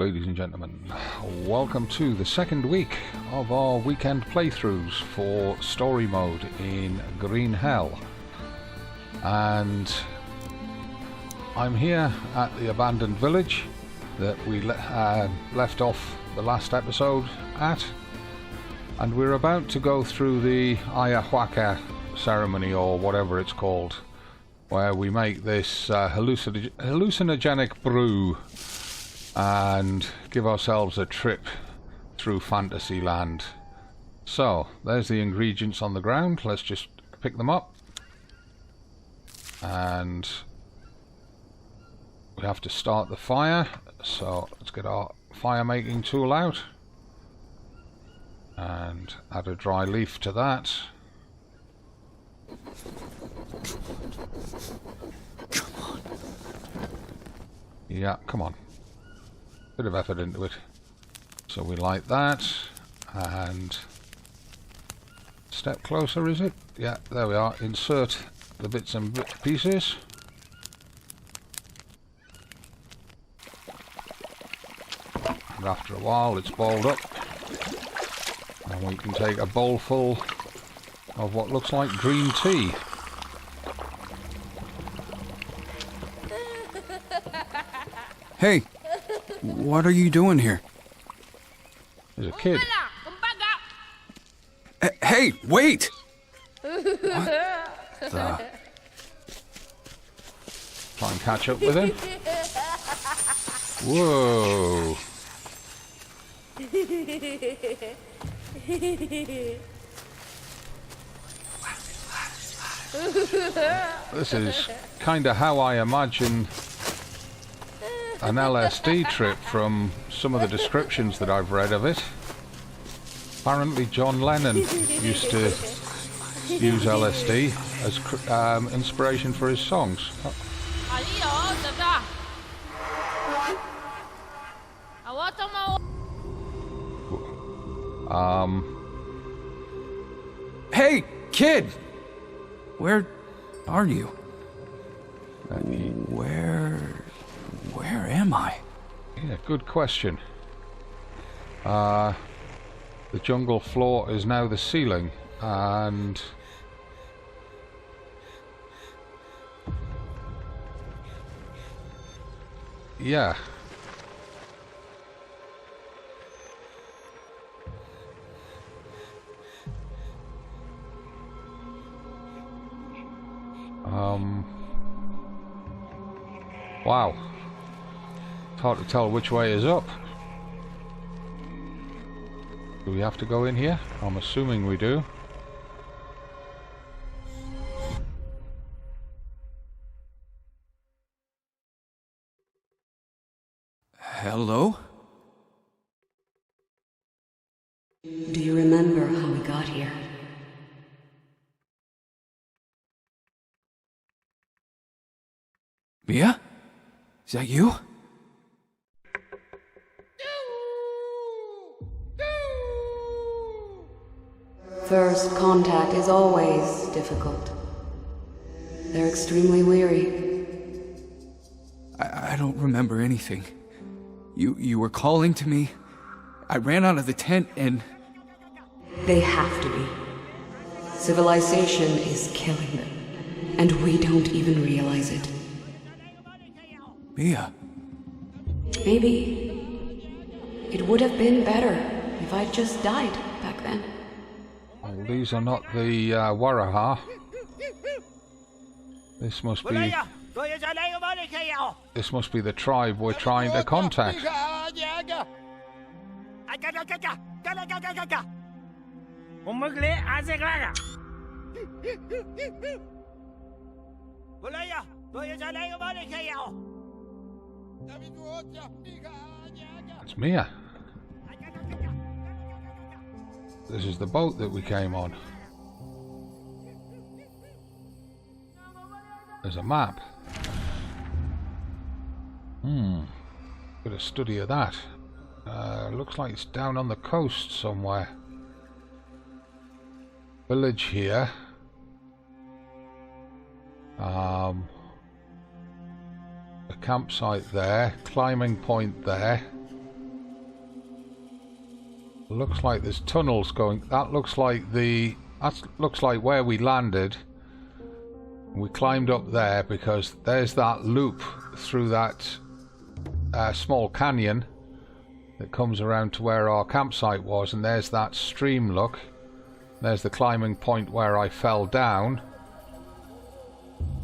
ladies and gentlemen. Welcome to the second week of our weekend playthroughs for story mode in Green Hell. And I'm here at the abandoned village that we left off the last episode at. And we're about to go through the Ayahuasca ceremony, or whatever it's called, where we make this hallucinogenic brew and give ourselves a trip through fantasy land. So, there's the ingredients on the ground. Let's just pick them up. And we have to start the fire, so let's get our fire making tool out and add a dry leaf to that. Come on. Yeah, come on. Bit of effort into it. So we light that, and step closer, is it? Yeah, there we are. Insert the bits and pieces. And after a while it's boiled up, and we can take a bowl full of what looks like green tea. Hey, what are you doing here? There's a kid. Hey, wait! What the? Try and catch up with him. Whoa. This is kind of how I imagine an LSD trip from some of the descriptions that I've read of it. Apparently John Lennon used to use LSD as inspiration for his songs. Hey, kid! Where are you? Where am I? Yeah, good question. The jungle floor is now the ceiling, and yeah. Wow. It's hard to tell which way is up. Do we have to go in here? I'm assuming we do. Hello? Do you remember how we got here? Mia? Is that you? First contact is always difficult. They're extremely weary. I don't remember anything. You were calling to me. I ran out of the tent and... They have to be. Civilization is killing them, and we don't even realize it. Mia. Maybe it would have been better if I'd just died back then. Well, these are not the Waraha. This must be the tribe we're trying to contact. It's Mia. This is the boat that we came on. There's a map. Got a study of that. Looks like it's down on the coast somewhere. Village here. A campsite there. Climbing point there. Looks like there's tunnels going. That looks like where we landed. We climbed up there because there's that loop through that small canyon that comes around to where our campsite was, and there's that stream. Look, there's the climbing point where I fell down,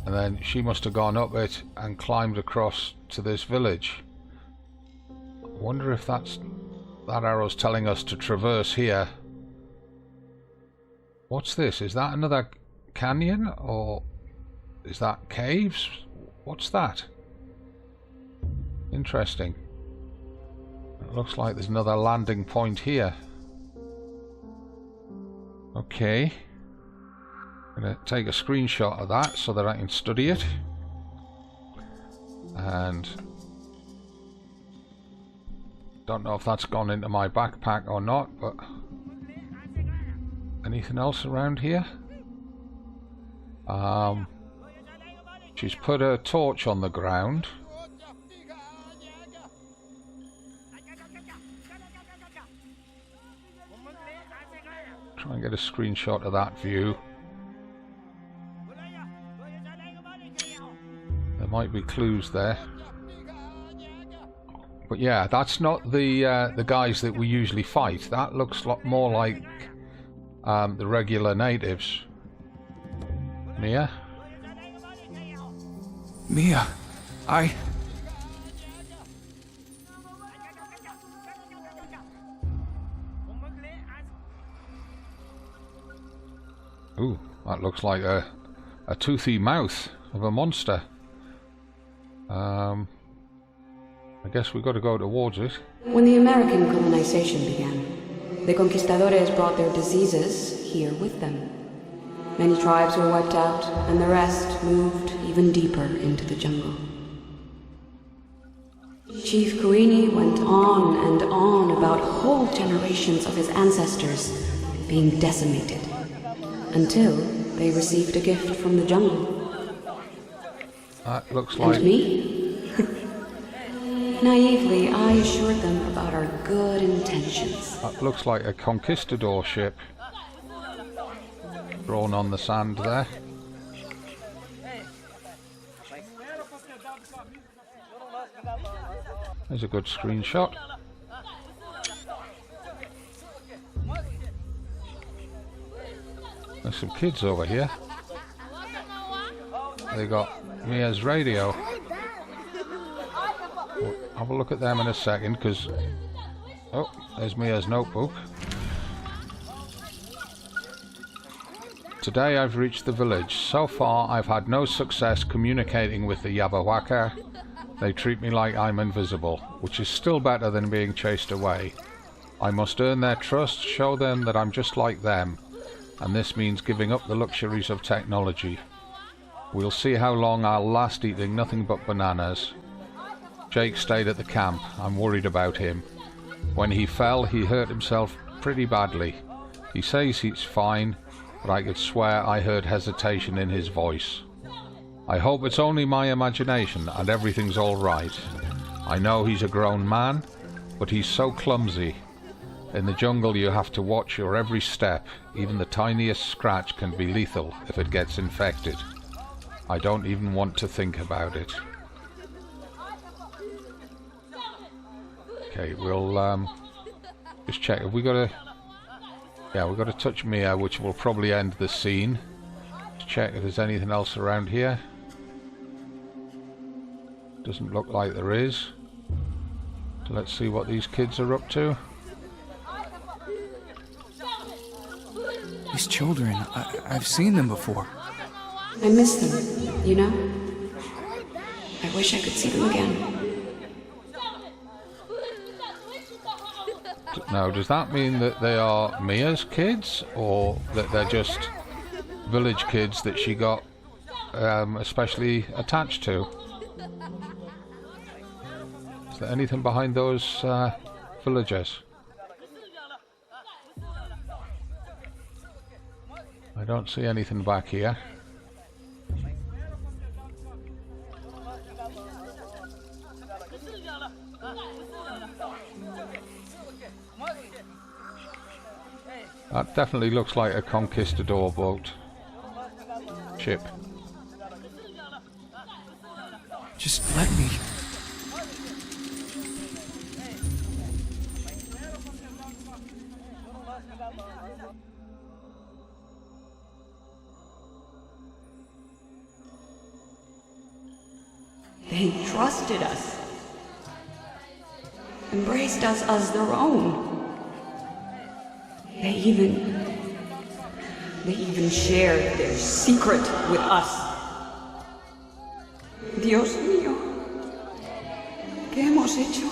and then she must have gone up it and climbed across to this village. I wonder if that arrow's telling us to traverse here. What's this? Is that another canyon, or is that caves? What's that? Interesting. It looks like there's another landing point here. Okay. I'm going to take a screenshot of that so that I can study it. And don't know if that's gone into my backpack or not, but anything else around here? She's put a torch on the ground. Try and get a screenshot of that view. There might be clues there. But yeah, that's not the guys that we usually fight. That looks more like the regular natives. Mia? Mia, Ooh, that looks like a toothy mouth of a monster. I guess we've got to go towards it. When the American colonization began, the conquistadores brought their diseases here with them. Many tribes were wiped out, and the rest moved even deeper into the jungle. Chief Kuini went on and on about whole generations of his ancestors being decimated, until they received a gift from the jungle. That looks like... And me? Naively, I assured them about our good intentions. That looks like a conquistador ship. Drawn on the sand there. There's a good screenshot. There's some kids over here. They got Mia's radio. We'll have a look at them in a second, because... Oh, there's Mia's notebook. Today I've reached the village. So far I've had no success communicating with the Yabahuaca. They treat me like I'm invisible, which is still better than being chased away. I must earn their trust, show them that I'm just like them, and this means giving up the luxuries of technology. We'll see how long I'll last eating nothing but bananas. Jake stayed at the camp. I'm worried about him. When he fell, he hurt himself pretty badly. He says he's fine, but I could swear I heard hesitation in his voice. I hope it's only my imagination and everything's all right. I know he's a grown man, but he's so clumsy. In the jungle you have to watch your every step. Even the tiniest scratch can be lethal if it gets infected. I don't even want to think about it. Okay, we'll just check. Have we got to... Yeah, we've got to touch Mia, which will probably end the scene. Let's check if there's anything else around here. Doesn't look like there is. So let's see what these kids are up to. These children, I've seen them before. I miss them, you know? I wish I could see them again. Now, does that mean that they are Mia's kids, or that they're just village kids that she got especially attached to? Is there anything behind those villagers? I don't see anything back here. That definitely looks like a conquistador boat. Ship. Just let me. They trusted us. Embraced us as their own. They even shared their secret with us. Dios mío, ¿qué hemos hecho?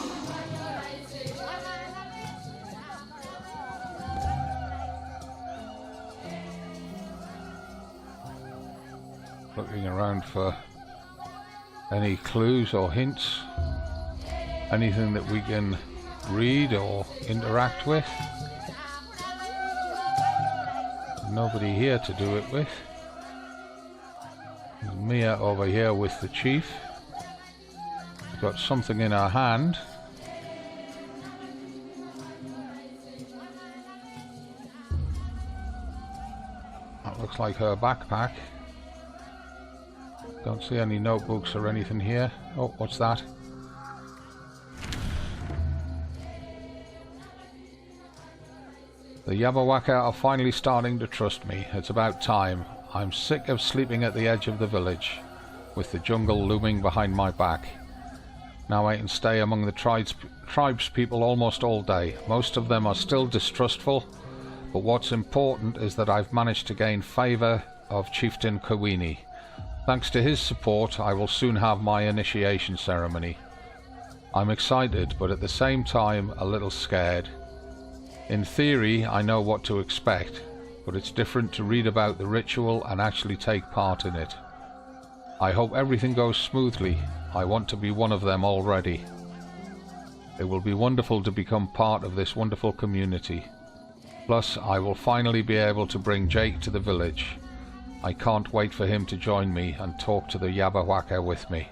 Looking around for any clues or hints, anything that we can read or interact with. Nobody here to do it with. There's Mia over here with the chief. She's got something in her hand. That looks like her backpack. Don't see any notebooks or anything here. Oh, what's that? The Yabawaka are finally starting to trust me. It's about time. I'm sick of sleeping at the edge of the village, with the jungle looming behind my back. Now I can stay among the tribespeople almost all day. Most of them are still distrustful, but what's important is that I've managed to gain favour of Chieftain Kawini. Thanks to his support, I will soon have my initiation ceremony. I'm excited, but at the same time a little scared. In theory, I know what to expect, but it's different to read about the ritual and actually take part in it. I hope everything goes smoothly. I want to be one of them already. It will be wonderful to become part of this wonderful community. Plus, I will finally be able to bring Jake to the village. I can't wait for him to join me and talk to the Yabawaka with me.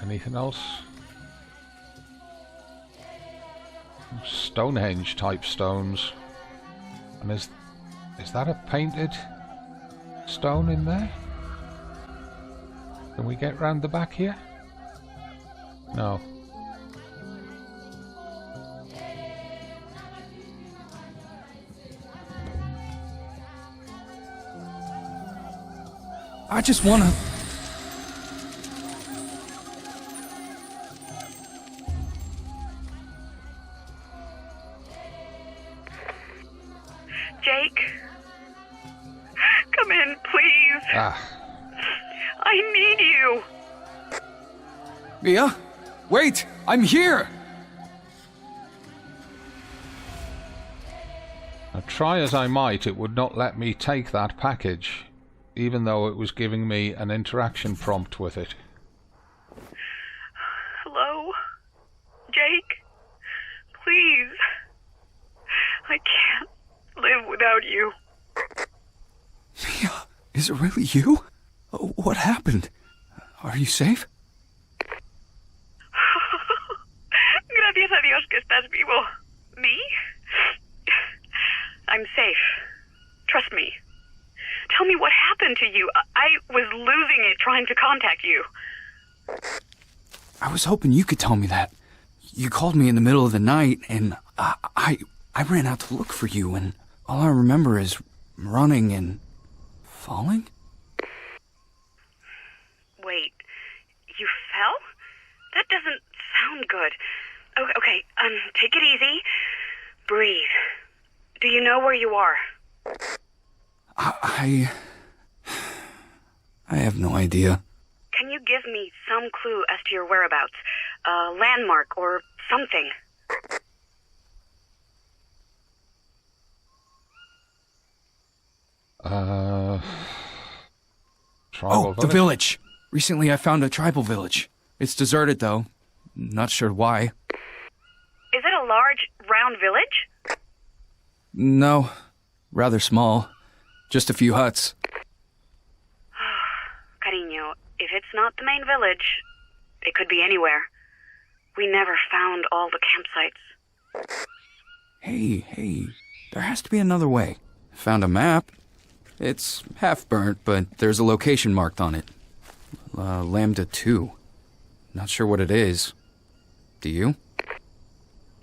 Anything else? Stonehenge type stones. And is that a painted stone in there? Can we get round the back here? No. I just wanna... Jake? Come in, please. I need you. Mia? Wait! I'm here! Now, try as I might, it would not let me take that package, even though it was giving me an interaction prompt with it. Hello? Jake? Please. I can't live without you. Mia, is it really you? What happened? Are you safe? Gracias a Dios que estás vivo. Me? I'm safe. Trust me. Tell me what happened to you. I was losing it trying to contact you. I was hoping you could tell me that. You called me in the middle of the night, and I ran out to look for you, and all I remember is running and falling? Wait, you fell? That doesn't sound good. Okay, take it easy. Breathe. Do you know where you are? I have no idea. Can you give me some clue as to your whereabouts? A landmark or something? Tribal the village. Recently I found a tribal village. It's deserted, though. Not sure why. Is it a large, round village? No. Rather small. Just a few huts. Cariño, if it's not the main village, it could be anywhere. We never found all the campsites. Hey, there has to be another way. Found a map. It's half burnt, but there's a location marked on it. Lambda 2. Not sure what it is. Do you?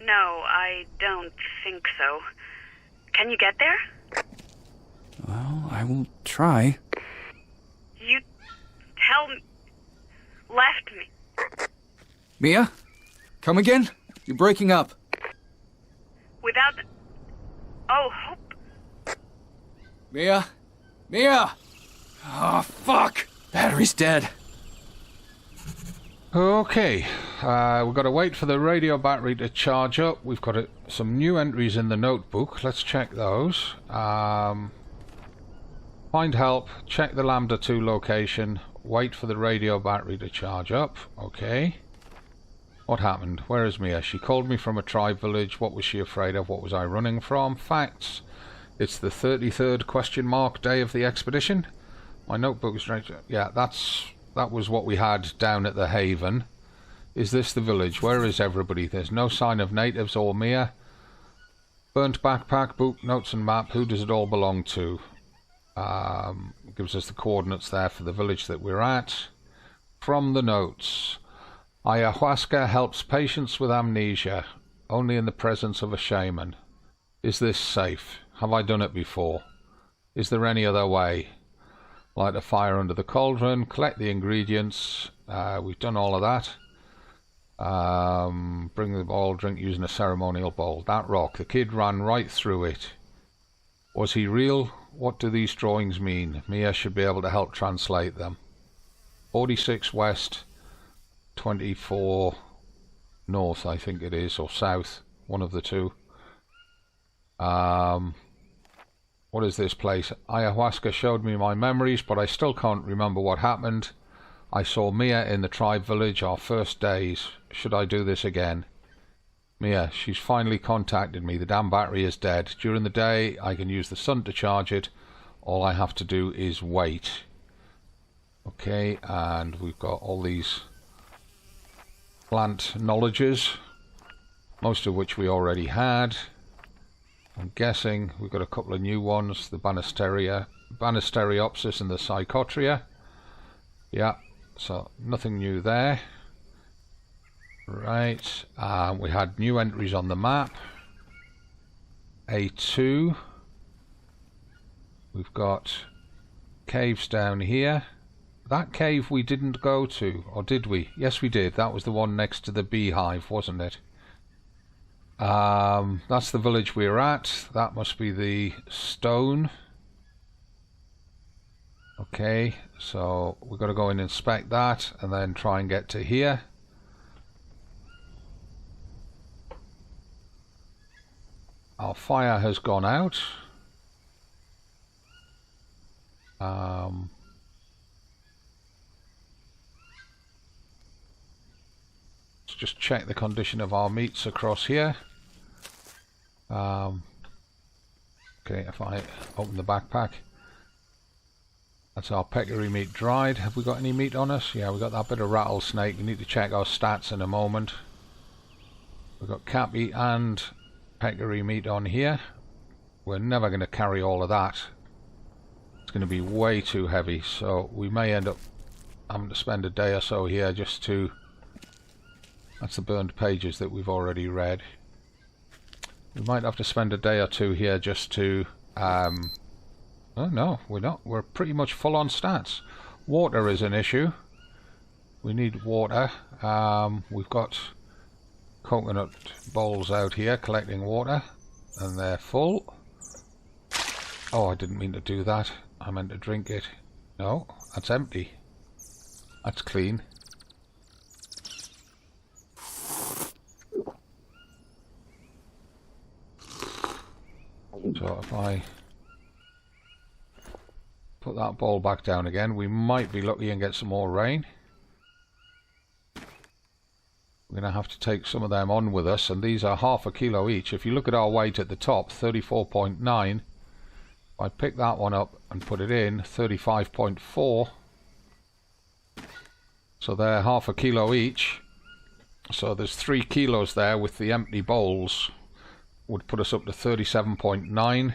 No, I don't think so. Can you get there? Well, I will try. You tell me... left me. Mia? Come again? You're breaking up. Without... Oh, hope. Mia? Mia! Oh, fuck! Battery's dead. Okay, we've got to wait for the radio battery to charge up. We've got some new entries in the notebook. Let's check those. Find help, check the Lambda 2 location, wait for the radio battery to charge up. Okay. What happened? Where is Mia? She called me from a tribe village. What was she afraid of? What was I running from? Facts. It's the 33rd question mark day of the expedition. My notebook is right. Yeah, that was what we had down at the Haven. Is this the village? Where is everybody? There's no sign of natives or Mia. Burnt backpack, book, notes and map. Who does it all belong to? Gives us the coordinates there for the village that we're at. From the notes. Ayahuasca helps patients with amnesia, only in the presence of a shaman. Is this safe? Have I done it before? Is there any other way? Light a fire under the cauldron, collect the ingredients. We've done all of that. Bring the bowl, drink using a ceremonial bowl. That rock, the kid ran right through it. Was he real? What do these drawings mean? Mia should be able to help translate them. 46 west, 24 north, I think it is, or south, one of the two. What is this place? Ayahuasca showed me my memories, but I still can't remember what happened. I saw Mia in the tribe village our first days. Should I do this again? Mia, she's finally contacted me. The damn battery is dead. During the day, I can use the sun to charge it. All I have to do is wait. Okay, and we've got all these plant knowledges, most of which we already had. I'm guessing we've got a couple of new ones, the Banisteriopsis and the Psychotria. Yeah, so nothing new there. Right, we had new entries on the map. A2. We've got caves down here. That cave we didn't go to, or did we? Yes, we did. That was the one next to the beehive, wasn't it? That's the village we're at. That must be the stone. Okay, so we've got to go and inspect that and then try and get to here. Our fire has gone out. Let's just check the condition of our meats across here. Okay, if I open the backpack, that's our peccary meat dried. Have we got any meat on us? Yeah, we got that bit of rattlesnake. We need to check our stats in a moment. We've got cappy and peccary meat on here. We're never going to carry all of that. It's going to be way too heavy, so we may end up having to spend a day or so here just to... That's the burned pages that we've already read. We might have to spend a day or two here just to... oh no, we're not. We're pretty much full on stats. Water is an issue. We need water. We've got coconut bowls out here collecting water, and they're full. Oh, I didn't mean to do that. I meant to drink it. No, that's empty. That's clean. So if I put that bowl back down again, we might be lucky and get some more rain. We're going to have to take some of them on with us, and these are half a kilo each. If you look at our weight at the top, 34.9, if I pick that one up and put it in, 35.4. So they're half a kilo each. So there's 3 kilos there with the empty bowls. Would put us up to 37.9.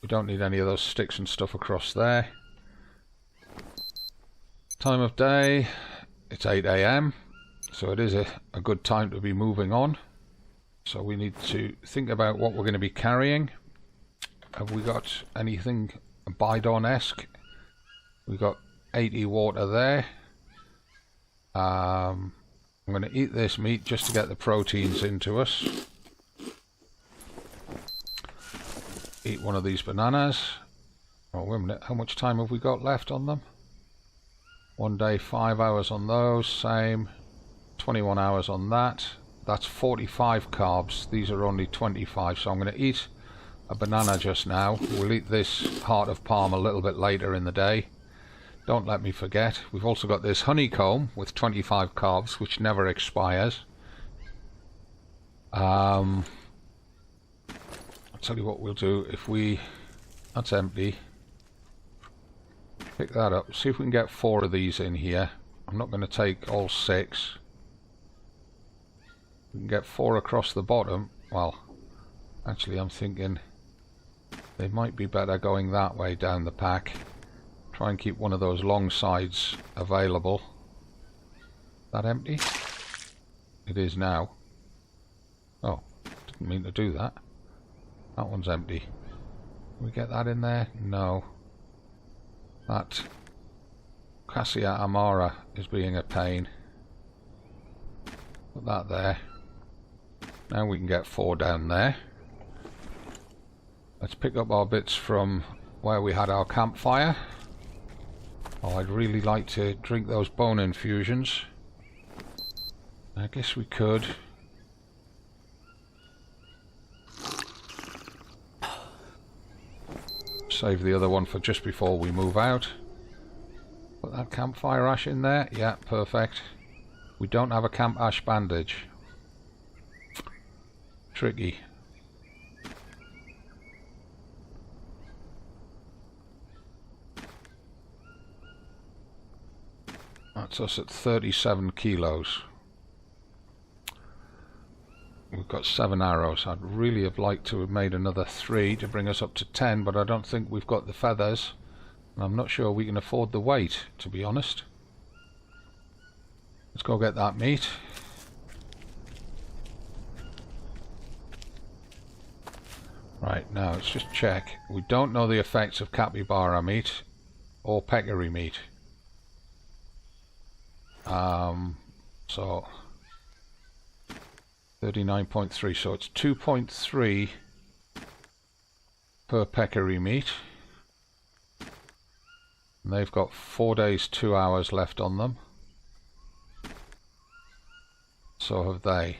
We don't need any of those sticks and stuff across there. Time of day, it's 8 AM. So it is a good time to be moving on. So we need to think about what we're going to be carrying. Have we got anything bidon-esque? We've got 80 water there. I'm going to eat this meat just to get the proteins into us. Eat one of these bananas. Oh, wait a minute. How much time have we got left on them? 1 day, 5 hours on those. Same. 21 hours on that. That's 45 carbs. These are only 25. So I'm going to eat a banana just now. We'll eat this heart of palm a little bit later in the day. Don't let me forget. We've also got this honeycomb with 25 carbs, which never expires. I'll tell you what we'll do. If we... That's empty. Pick that up. See if we can get 4 of these in here. I'm not going to take all 6. We can get 4 across the bottom. Well, actually I'm thinking they might be better going that way down the pack. Try and keep one of those long sides available. That empty? It is now. Oh, didn't mean to do that. That one's empty. Can we get that in there? No. That Cassia Amara is being a pain. Put that there. Now we can get 4 down there. Let's pick up our bits from where we had our campfire. Oh, I'd really like to drink those bone infusions. I guess we could. Save the other one for just before we move out. Put that campfire ash in there. Yeah, perfect. We don't have a camp ash bandage. Tricky. That's us at 37 kilos. We've got 7 arrows. I'd really have liked to have made another 3 to bring us up to 10, but I don't think we've got the feathers. And I'm not sure we can afford the weight, to be honest. Let's go get that meat. Right, now let's just check. We don't know the effects of capybara meat or peccary meat. So 39.3, so it's 2.3 per peccary meat. And they've got 4 days, 2 hours left on them. So have they.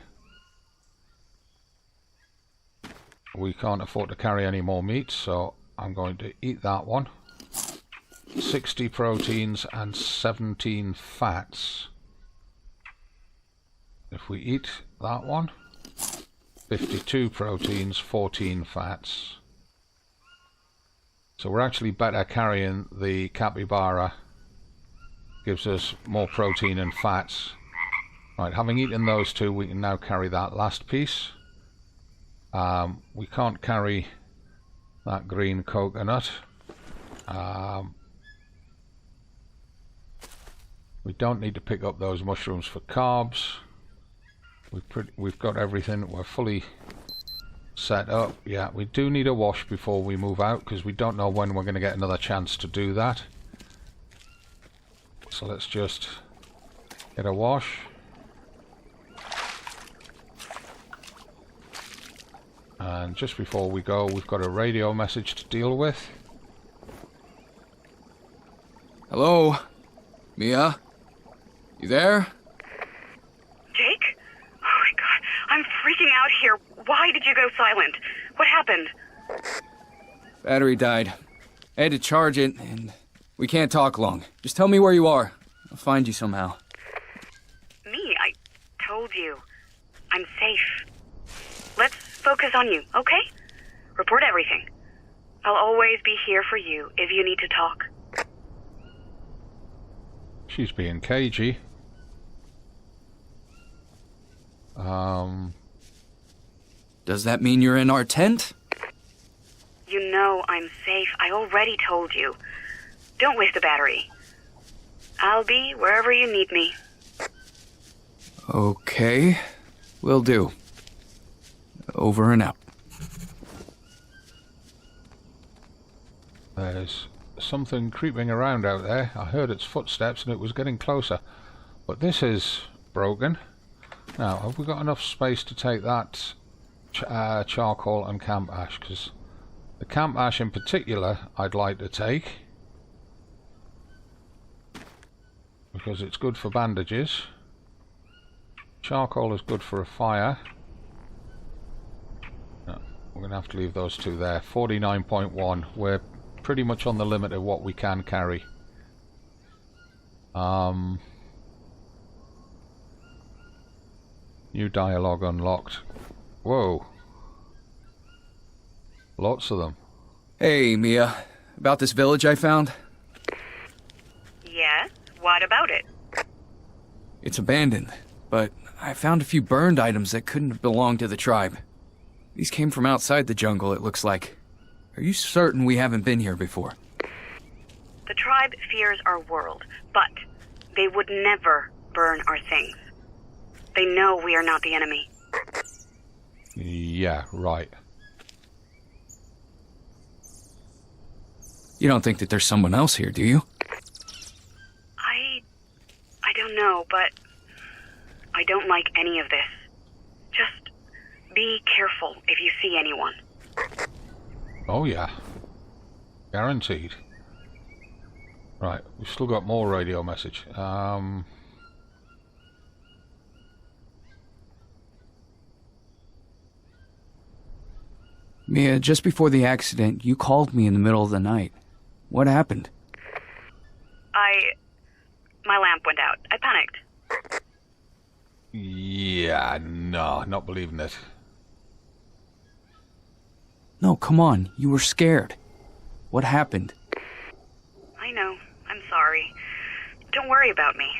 We can't afford to carry any more meat, so I'm going to eat that one. 60 proteins and 17 fats. If we eat that one, 52 proteins, 14 fats. So we're actually better carrying the capybara. Gives us more protein and fats. Right, having eaten those 2, we can now carry that last piece. We can't carry that green coconut. We don't need to pick up those mushrooms for carbs. We've got everything. We're fully set up. Yeah, we do need a wash before we move out because we don't know when we're going to get another chance to do that. So let's just get a wash. And just before we go, we've got a radio message to deal with. Hello? Mia? You there? Jake? Oh my god, I'm freaking out here. Why did you go silent? What happened? Battery died. I had to charge it, and we can't talk long. Just tell me where you are. I'll find you somehow. Me? I told you. I'm safe. Let's focus on you, okay? Report everything. I'll always be here for you if you need to talk. She's being cagey. Does that mean you're in our tent? You know I'm safe. I already told you. Don't waste the battery. I'll be wherever you need me. Okay, will do. Over and out. There's something creeping around out there. I heard its footsteps and it was getting closer. But this is broken. Now, have we got enough space to take that charcoal and camp ash? Because the camp ash in particular I'd like to take. Because it's good for bandages. Charcoal is good for a fire. No, we're going to have to leave those two there. 49.1. We're pretty much on the limit of what we can carry. New dialogue unlocked. Whoa. Lots of them. Hey, Mia. About this village I found? Yes? What about it? It's abandoned, but I found a few burned items that couldn't have belonged to the tribe. These came from outside the jungle, it looks like. Are you certain we haven't been here before? The tribe fears our world, but they would never burn our things. They know we are not the enemy. Yeah, right. You don't think that there's someone else here, do you? I don't know, but I don't like any of this. Just be careful if you see anyone. Oh yeah. Guaranteed. Right, we've still got more radio message. Mia, just before the accident, you called me in the middle of the night. What happened? My lamp went out. I panicked. Yeah, no, not believing it. No, come on. You were scared. What happened? I know. I'm sorry. Don't worry about me.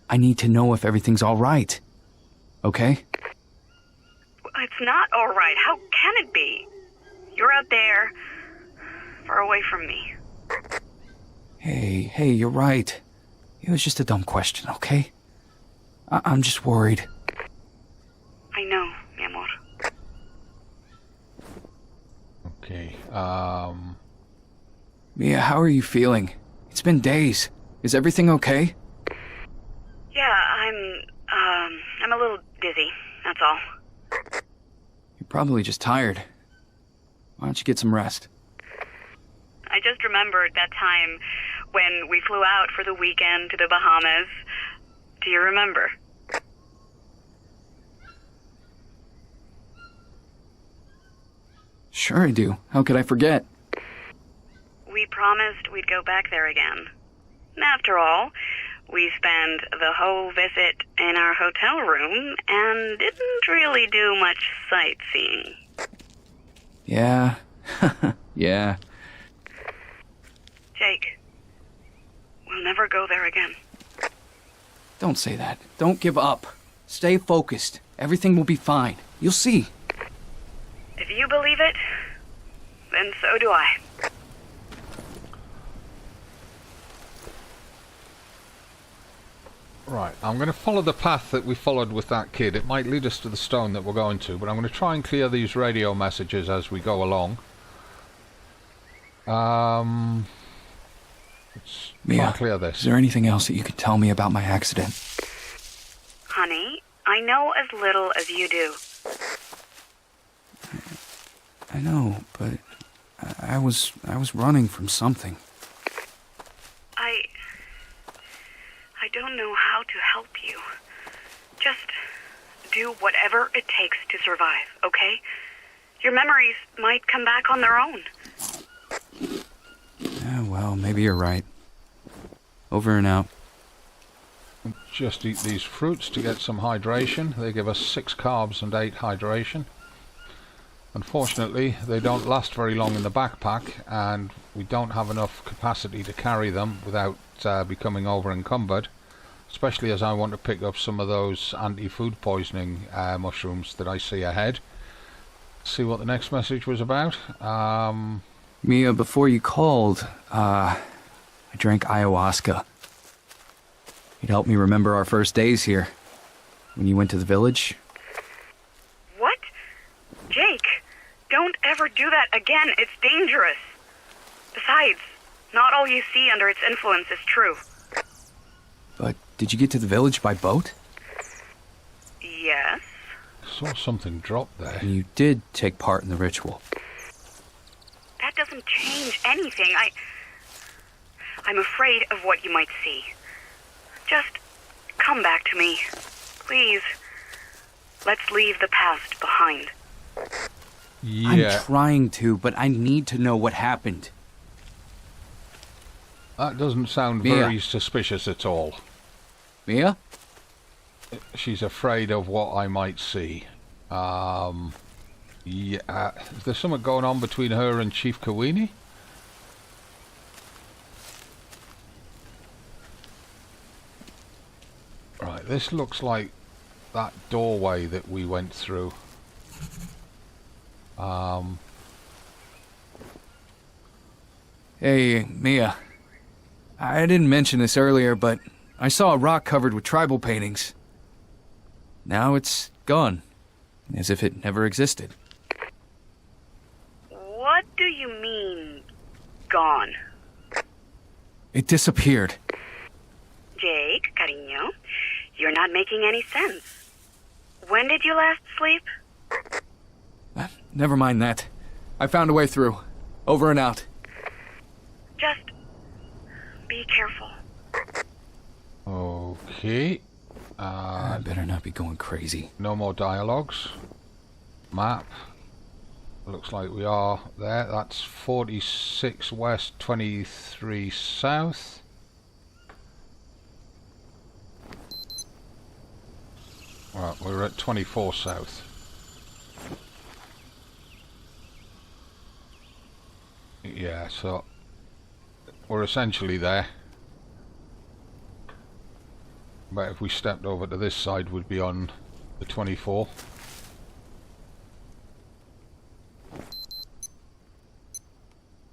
I need to know if everything's all right. Okay? It's not all right. How can it be? You're out there, far away from me. Hey, you're right. It was just a dumb question, okay? I'm just worried. I know, mi amor. Okay, Mia, how are you feeling? It's been days. Is everything okay? Yeah, I'm a little dizzy, that's all. You're probably just tired. Why don't you get some rest? I just remembered that time when we flew out for the weekend to the Bahamas. Do you remember? Sure I do. How could I forget? We promised we'd go back there again. After all, we spent the whole visit in our hotel room and didn't really do much sightseeing. Yeah. Yeah. Jake, we'll never go there again. Don't say that. Don't give up. Stay focused. Everything will be fine. You'll see. If you believe it, then so do I. right, I'm going to follow the path that we followed with that kid. It might lead us to the stone that we're going to, but I'm going to try and clear these radio messages as we go along. Let's try Mia, and clear this. is there anything else that you could tell me about my accident? Honey, I know as little as you do. I know, but I was running from something. I don't know how to help you. Just do whatever it takes to survive, okay? Your memories might come back on their own. Yeah, well, maybe you're right. Over and out. Just eat these fruits to get some hydration. They give us 6 carbs and 8 hydration. Unfortunately, they don't last very long in the backpack, and we don't have enough capacity to carry them without becoming over encumbered. especially as I want to pick up some of those anti-food poisoning mushrooms that I see ahead. See what the next message was about. Mia, before you called, I drank ayahuasca. It helped me remember our first days here. When you went to the village. What? Jake, don't ever do that again. It's dangerous. Besides, not all you see under its influence is true. But did you get to the village by boat? Yes. Saw something drop there. And you did take part in the ritual. That doesn't change anything. I'm afraid of what you might see. Just come back to me. Please. Let's leave the past behind. Yeah. I'm trying to, but I need to know what happened. That doesn't sound Mia. very suspicious at all. Mia? She's afraid of what I might see. Yeah. Is there something going on between her and Chief Kawini? Right, this looks like that doorway that we went through. Hey, Mia. I didn't mention this earlier, but I saw a rock covered with tribal paintings. Now it's gone, as if it never existed. What do you mean, gone? It disappeared. Jake, cariño, you're not making any sense. When did you last sleep? Never mind that. I found a way through. Over and out. Just be careful. Okay. I better not be going crazy. No more dialogues. Map. Looks like we are there. That's 46 west, 23 south. Right, we're at 24 south. Yeah, so we're essentially there. But if we stepped over to this side, we'd be on the 24.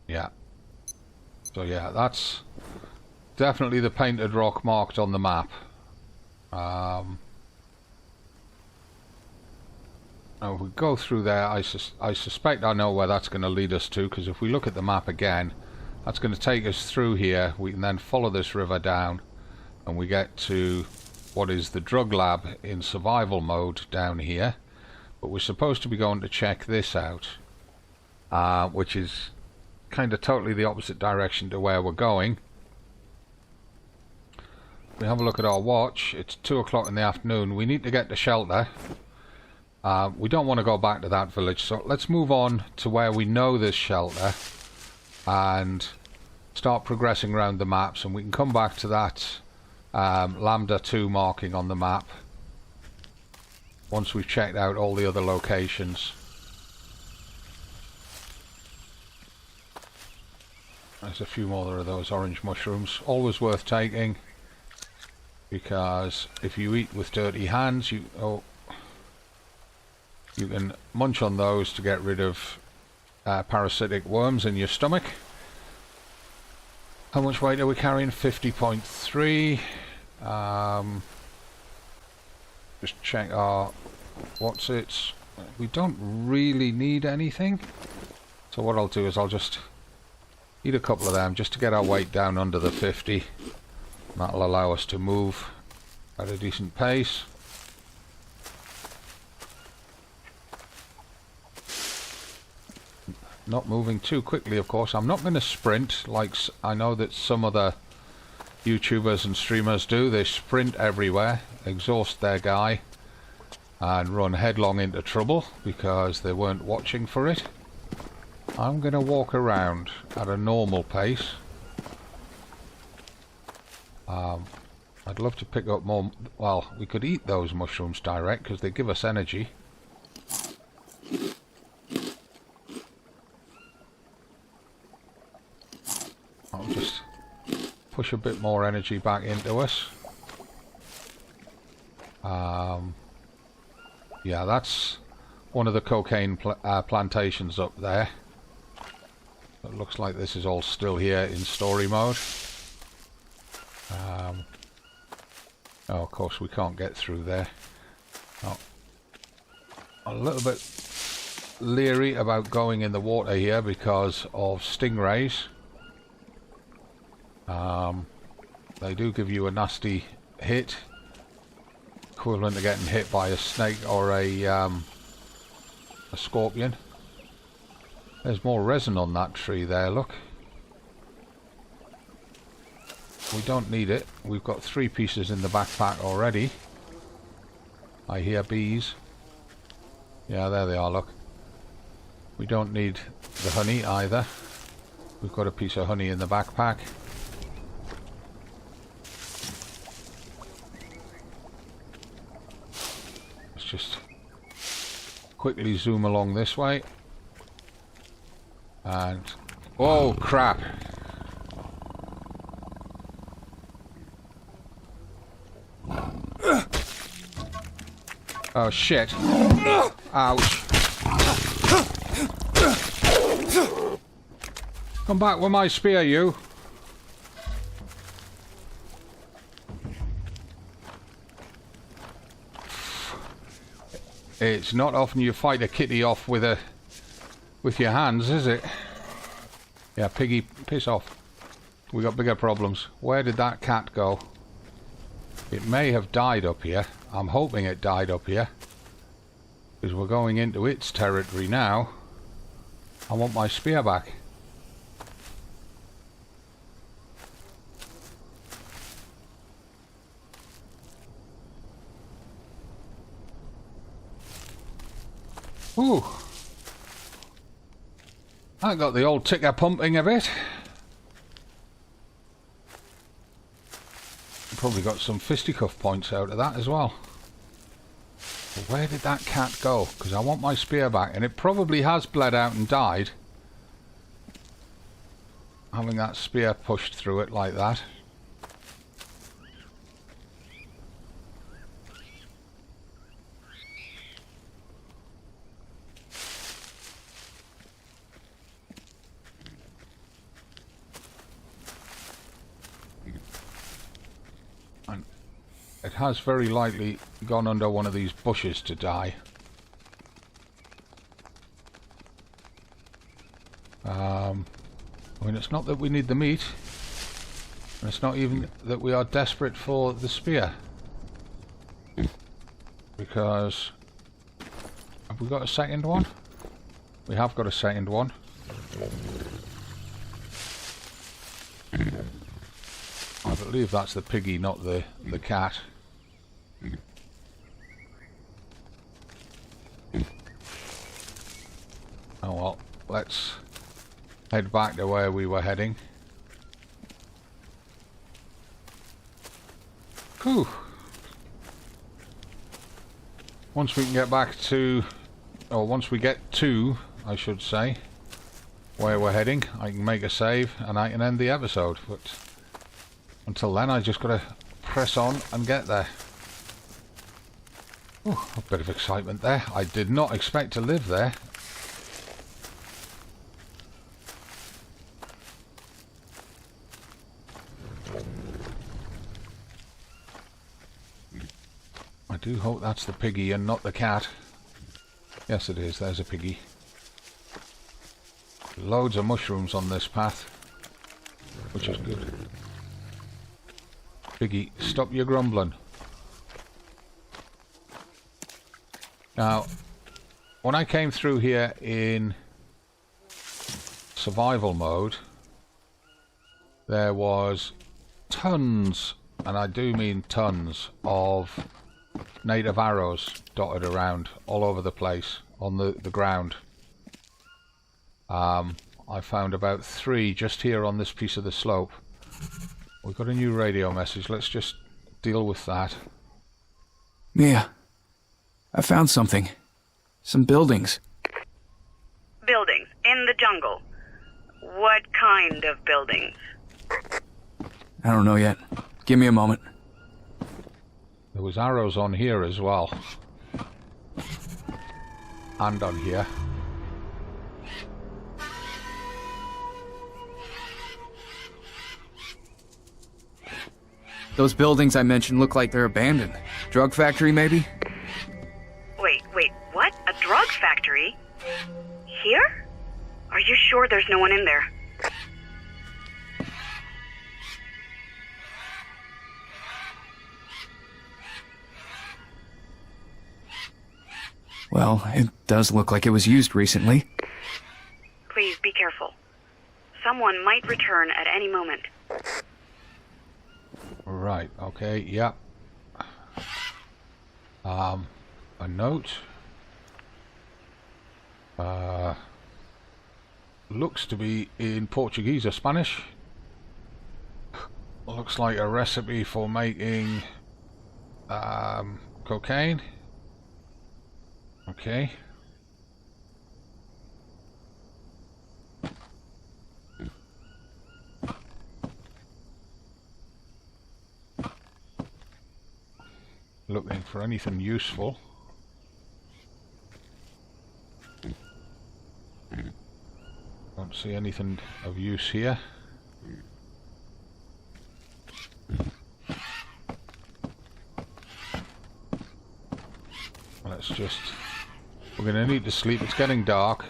Yeah. So yeah, that's definitely the painted rock marked on the map. Now if we go through there, I suspect I know where that's going to lead us to, because if we look at the map again, that's going to take us through here. We can then follow this river down, and we get to what is the drug lab in survival mode down here. But we're supposed to be going to check this out, which is kind of totally the opposite direction to where we're going. We have a look at our watch. It's 2 o'clock in the afternoon. We need to get to shelter. We don't want to go back to that village, so let's move on to where we know there's shelter and start progressing around the maps, and we can come back to that Lambda 2 marking on the map once we've checked out all the other locations. There's a few more of those orange mushrooms, always worth taking, because if you eat with dirty hands, you can munch on those to get rid of parasitic worms in your stomach. How much weight are we carrying? 50.3. Just check our what's it. We don't really need anything, so what I'll do is I'll just eat a couple of them just to get our weight down under the 50. That'll allow us to move at a decent pace. Not moving too quickly, of course. I'm not going to sprint like I know that some other YouTubers and streamers do. They sprint everywhere, exhaust their guy, and run headlong into trouble because they weren't watching for it. I'm going to walk around at a normal pace. I'd love to pick up more. Well, we could eat those mushrooms direct because they give us energy. I'll just push a bit more energy back into us. Yeah, that's one of the cocaine plantations up there. It looks like this is all still here in story mode. Oh, of course we can't get through there. Oh. A little bit leery about going in the water here because of stingrays. They do give you a nasty hit, equivalent to getting hit by a snake or a scorpion. There's more resin on that tree there, look. We don't need it. We've got 3 pieces in the backpack already. I hear bees. Yeah, there they are, look. We don't need the honey either. We've got a piece of honey in the backpack. Let's just quickly zoom along this way. And... oh, crap! Oh, shit. Ouch. Come back with my spear, you. It's not often you fight a kitty off with your hands, is it? Yeah, piggy, piss off. We got bigger problems. Where did that cat go? It may have died up here. I'm hoping it died up here. Because we're going into its territory now. I want my spear back. Ooh. I got the old ticker pumping a bit. Probably got some fisticuff points out of that as well. But where did that cat go? Because I want my spear back, and it probably has bled out and died. Having that spear pushed through it like that. It has very likely gone under one of these bushes to die. I mean, it's not that we need the meat. And it's not even that we are desperate for the spear. Because... have we got a second one? We have got a second one. I believe that's the piggy, not the cat. Oh well, let's head back to where we were heading. Whew. Once we can get back to, or once we get to, I should say, where we're heading, I can make a save and I can end the episode. But until then, I just gotta press on and get there. Ooh, a bit of excitement there. I did not expect to live there. I do hope that's the piggy and not the cat. Yes, it is. There's a piggy. Loads of mushrooms on this path, which is good. Piggy, stop your grumbling. Now, when I came through here in survival mode, there was tons, and I do mean tons, of native arrows dotted around all over the place on the ground. I found about 3 just here on this piece of the slope. We've got a new radio message. Let's just deal with that. Mia, I found something. Some buildings. Buildings in the jungle. What kind of buildings? I don't know yet. Give me a moment. There was arrows on here as well. And on here. Those buildings I mentioned look like they're abandoned. Drug factory, maybe? Wait, what? A drug factory? Here? Are you sure there's no one in there? Well, it does look like it was used recently. Please be careful. Someone might return at any moment. Right, okay, yeah. A note. Looks to be in Portuguese or Spanish. Looks like a recipe for making cocaine. Okay. Looking for anything useful. Don't see anything of use here. Let's just... We're going to need to sleep. It's getting dark.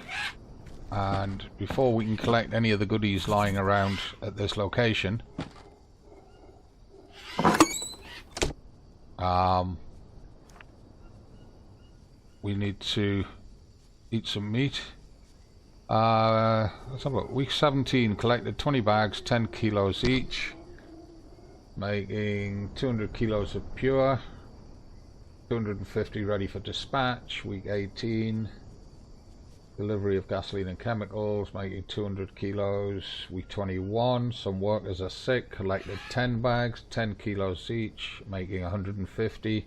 And before we can collect any of the goodies lying around at this location... we need to eat some meat. Let's have a look. Week 17 collected 20 bags, 10 kilos each, making 200 kilos of pure, 250 ready for dispatch. Week 18 delivery of gasoline and chemicals, making 200 kilos. Week 21 some workers are sick, collected 10 bags, 10 kilos each, making 150.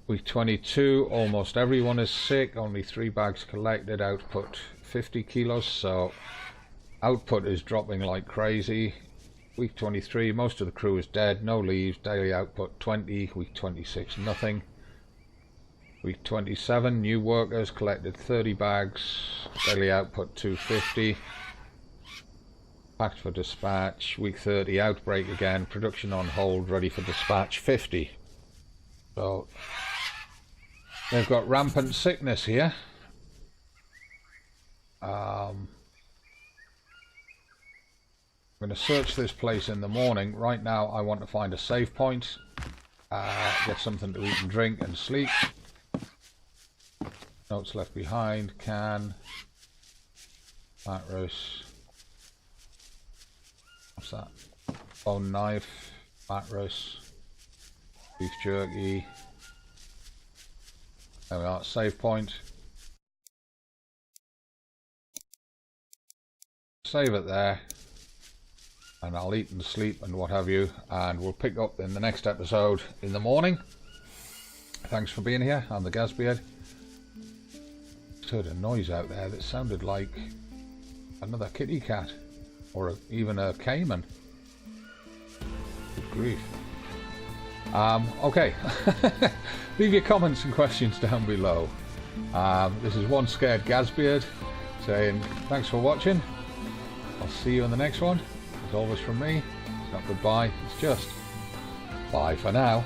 Week 22, almost everyone is sick, only 3 bags collected, output 50 kilos, so output is dropping like crazy. Week 23, most of the crew is dead, no leaves, daily output 20, week 26, nothing. Week 27, new workers collected 30 bags, daily output 250, packed for dispatch. Week 30, outbreak again, production on hold, ready for dispatch 50. So they've got rampant sickness here. I'm going to search this place in the morning. Right now I want to find a save point, get something to eat and drink and sleep. Notes left behind, can, mattress, what's that, bone knife, mattress, beef jerky. There we are, save point. Save it there, and I'll eat and sleep and what have you, and we'll pick up in the next episode in the morning. Thanks for being here. I'm the Gazbeard. Just heard a noise out there that sounded like another kitty cat, or even a caiman. Good grief. Okay. Leave your comments and questions down below. This is One Scared Gazbeard saying thanks for watching. I'll see you in the next one. As always from me, it's not goodbye, it's just bye for now.